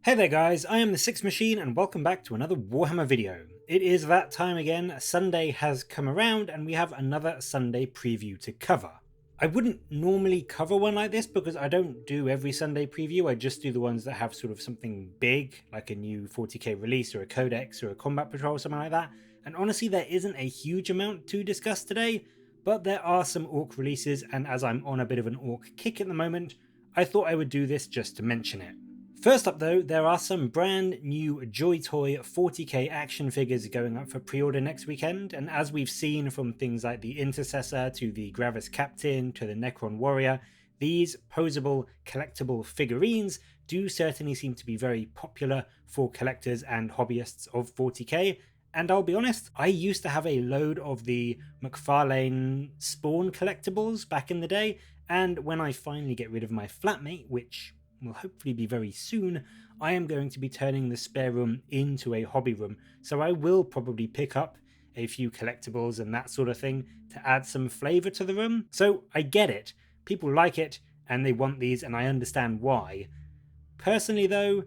Hey there guys, I am the Six Machine and welcome back to another Warhammer video. It is that time again, Sunday has come around and we have another Sunday preview to cover. I wouldn't normally cover one like this because I don't do every Sunday preview, I just do the ones that have sort of something big, like a new 40k release or a codex or a combat patrol or something like that. And honestly there isn't a huge amount to discuss today, but there are some Ork releases, and as I'm on a bit of an Ork kick at the moment, I thought I would do this just to mention it. First up though, there are some brand new Joytoy 40k action figures going up for pre-order next weekend, and as we've seen from things like the Intercessor to the Gravis Captain to the Necron Warrior, these posable collectible figurines do certainly seem to be very popular for collectors and hobbyists of 40k. And I'll be honest, I used to have a load of the McFarlane Spawn collectibles back in the day, and when I finally get rid of my flatmate, which will hopefully be very soon, I am going to be turning the spare room into a hobby room, so I will probably pick up a few collectibles and that sort of thing to add some flavour to the room. So I get it, people like it and they want these and I understand why. Personally though,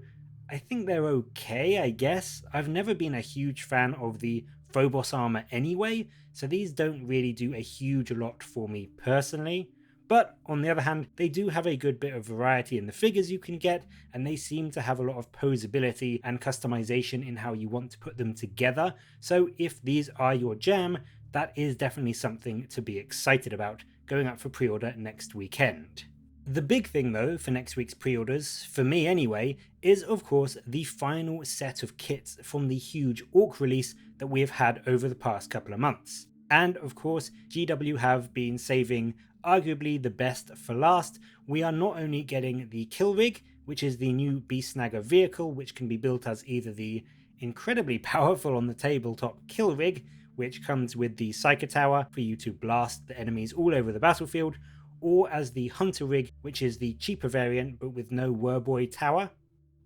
I think they're okay, I guess. I've never been a huge fan of the Phobos armor anyway, so these don't really do a huge lot for me personally. But on the other hand, they do have a good bit of variety in the figures you can get, and they seem to have a lot of posability and customization in how you want to put them together. So if these are your jam, that is definitely something to be excited about going up for pre-order next weekend. The big thing though for next week's pre-orders, for me anyway, is of course the final set of kits from the huge Ork release that we have had over the past couple of months. And of course, GW have been saving arguably the best for last. We are not only getting the Kill Rig, which is the new Beast Snagger vehicle, which can be built as either the incredibly powerful on the tabletop Kill Rig, which comes with the Psyker Tower for you to blast the enemies all over the battlefield, or as the Hunter Rig, which is the cheaper variant but with no Werboy Tower.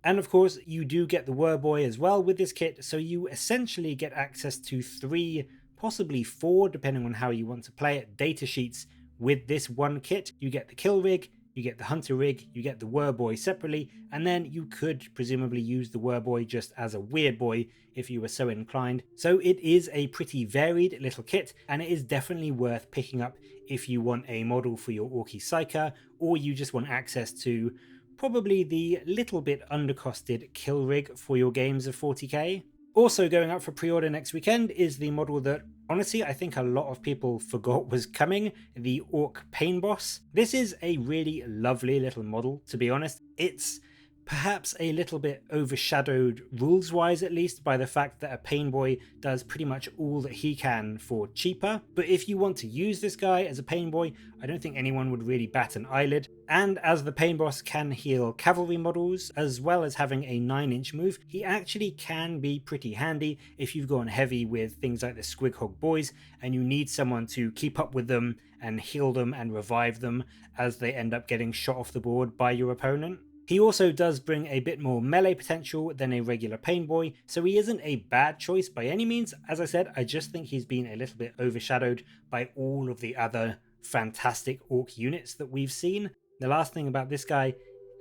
And of course, you do get the Werboy as well with this kit, so you essentially get access to 3, possibly 4, depending on how you want to play it, data sheets with this one kit. You get the Kill Rig, you get the Hunter Rig, you get the Werboy separately, and then you could presumably use the Werboy just as a weird boy if you were so inclined. So it is a pretty varied little kit, and it is definitely worth picking up if you want a model for your Orky Psyker, or you just want access to probably the little bit undercosted Kill Rig for your games of 40k. Also going up for pre-order next weekend is the model that honestly I think a lot of people forgot was coming, the Ork Painboss. This is a really lovely little model, to be honest. It's perhaps a little bit overshadowed, rules-wise at least, by the fact that a Painboy does pretty much all that he can for cheaper. But if you want to use this guy as a Painboy, I don't think anyone would really bat an eyelid. And as the Painboss can heal cavalry models, as well as having a 9-inch move, he actually can be pretty handy if you've gone heavy with things like the Squig boys and you need someone to keep up with them and heal them and revive them as they end up getting shot off the board by your opponent. He also does bring a bit more melee potential than a regular Painboy, so he isn't a bad choice by any means. As I said, I just think he's been a little bit overshadowed by all of the other fantastic Ork units that we've seen. The last thing about this guy,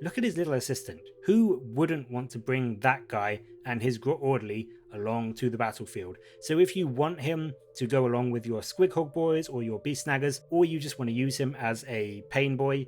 look at his little assistant. Who wouldn't want to bring that guy and his Grot Orderly along to the battlefield? So if you want him to go along with your Squig boys or your Beast Snaggers, or you just want to use him as a Painboy,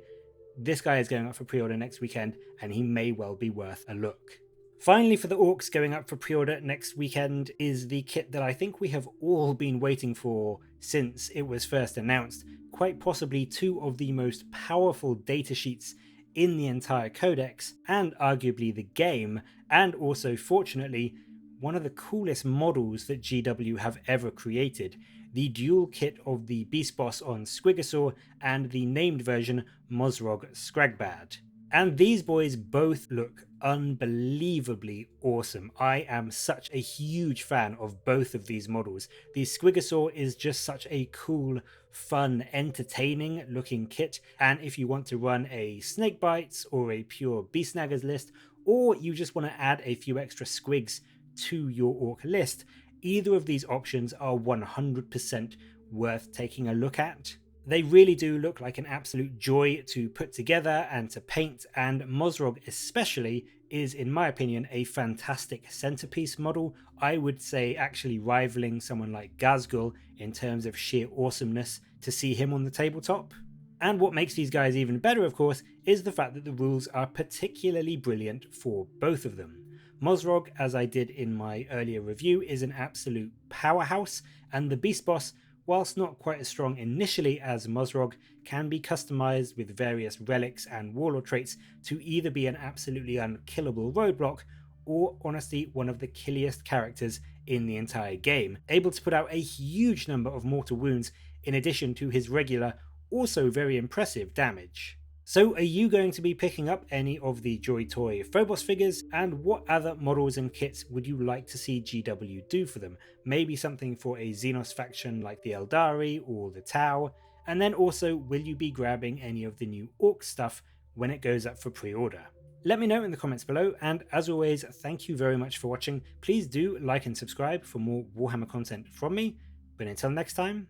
this guy is going up for pre-order next weekend and he may well be worth a look. Finally, for the Orks going up for pre-order next weekend is the kit that I think we have all been waiting for since it was first announced. Quite possibly 2 of the most powerful datasheets in the entire codex, and arguably the game, and also fortunately one of the coolest models that GW have ever created. The dual kit of the Beast Boss on Squigosaur and the named version Mozrog Scragbad. And these boys both look unbelievably awesome. I am such a huge fan of both of these models. The Squigosaur is just such a cool, fun, entertaining looking kit, and if you want to run a Snakebites or a pure Beast Snaggers list, or you just want to add a few extra Squigs to your Ork list, either of these options are 100% worth taking a look at. They really do look like an absolute joy to put together and to paint, and Mozrog especially is, in my opinion, a fantastic centerpiece model. I would say actually rivaling someone like Ghazghkull in terms of sheer awesomeness to see him on the tabletop. And what makes these guys even better, of course, is the fact that the rules are particularly brilliant for both of them. Mozrog, as I did in my earlier review, is an absolute powerhouse, and the Beast Boss, whilst not quite as strong initially as Mozrog, can be customized with various relics and warlord traits to either be an absolutely unkillable roadblock, or honestly one of the killiest characters in the entire game, able to put out a huge number of mortal wounds in addition to his regular, also very impressive damage. So are you going to be picking up any of the Joytoy Phobos figures, and what other models and kits would you like to see GW do for them? Maybe something for a Xenos faction like the Eldari or the Tau, and then also will you be grabbing any of the new Orks stuff when it goes up for pre-order? Let me know in the comments below, and as always, thank you very much for watching. Please do like and subscribe for more Warhammer content from me, but until next time,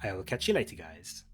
I will catch you later guys.